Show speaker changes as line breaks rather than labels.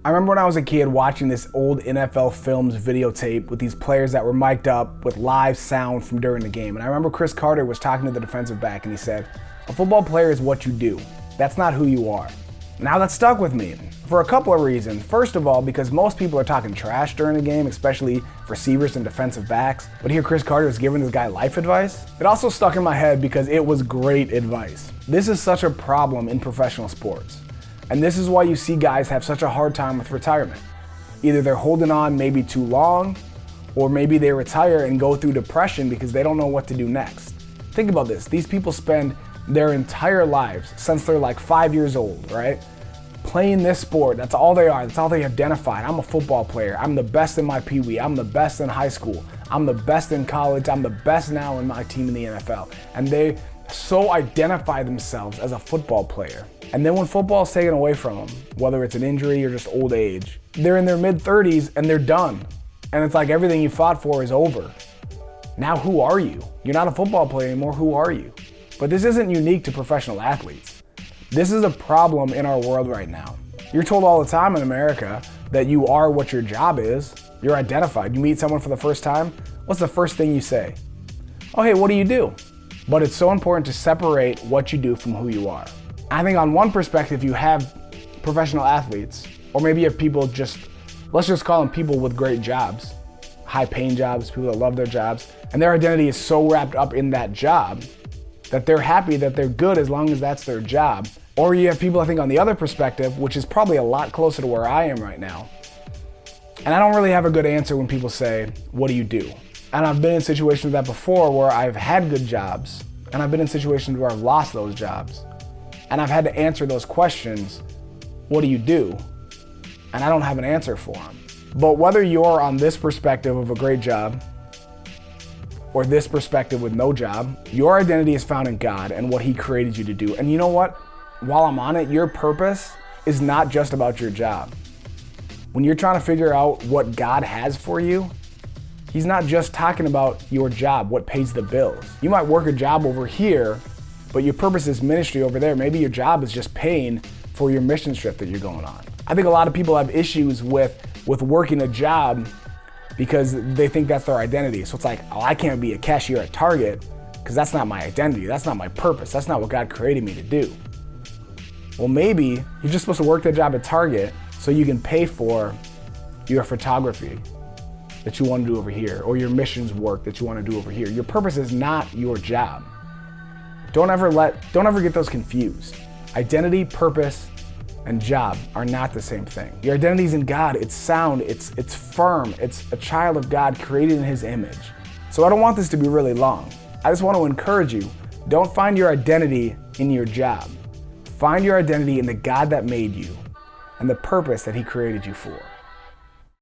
I remember when I was a kid watching this old NFL Films videotape with these players that were mic'd up with live sound from during the game. And I remember Chris Carter was talking to the defensive back and he said, "A football player is what you do. That's not who you are." Now that stuck with me for a couple of reasons. First of all, because most people are talking trash during the game, especially receivers and defensive backs. But here Chris Carter is giving this guy life advice. It also stuck in my head because it was great advice. This is such a problem in professional sports. And this is why you see guys have such a hard time with retirement. Either they're holding on maybe too long, or maybe they retire and go through depression because they don't know what to do next. Think about this. These people spend their entire lives, since they're like 5 years old, right? Playing this sport, that's all they are, that's all they identify. I'm a football player, I'm the best in my pee-wee, I'm the best in high school, I'm the best in college, I'm the best now in my team in the NFL. And they so identify themselves as a football player. And then when football is taken away from them, whether it's an injury or just old age, they're in their mid-30s and they're done. And it's like everything you fought for is over. Now who are you? You're not a football player anymore, who are you? But this isn't unique to professional athletes. This is a problem in our world right now. You're told all the time in America that you are what your job is. You're identified. You meet someone for the first time, what's the first thing you say? "Oh, hey, what do you do?" But it's so important to separate what you do from who you are. I think on one perspective, you have professional athletes, or maybe you have people let's just call them people with great jobs, high-paying jobs, people that love their jobs, and their identity is so wrapped up in that job that they're happy that they're good as long as that's their job. Or you have people, I think, on the other perspective, which is probably a lot closer to where I am right now. And I don't really have a good answer when people say, "What do you do?" And I've been in situations like that before where I've had good jobs, and I've been in situations where I've lost those jobs. And I've had to answer those questions, "What do you do?" And I don't have an answer for them. But whether you're on this perspective of a great job, or this perspective with no job, your identity is found in God and what He created you to do. And you know what? While I'm on it, your purpose is not just about your job. When you're trying to figure out what God has for you, He's not just talking about your job, what pays the bills. You might work a job over here, but your purpose is ministry over there. Maybe your job is just paying for your mission trip that you're going on. I think a lot of people have issues with working a job because they think that's their identity. So it's like, "Oh, I can't be a cashier at Target because that's not my identity. That's not my purpose. That's not what God created me to do." Well, maybe you're just supposed to work that job at Target so you can pay for your photography that you want to do over here, or your missions work that you want to do over here. Your purpose is not your job. Don't ever get those confused. Identity, purpose, and job are not the same thing. Your identity is in God. It's sound, it's firm, it's a child of God created in His image. So I don't want this to be really long. I just want to encourage you, don't find your identity in your job. Find your identity in the God that made you and the purpose that He created you for.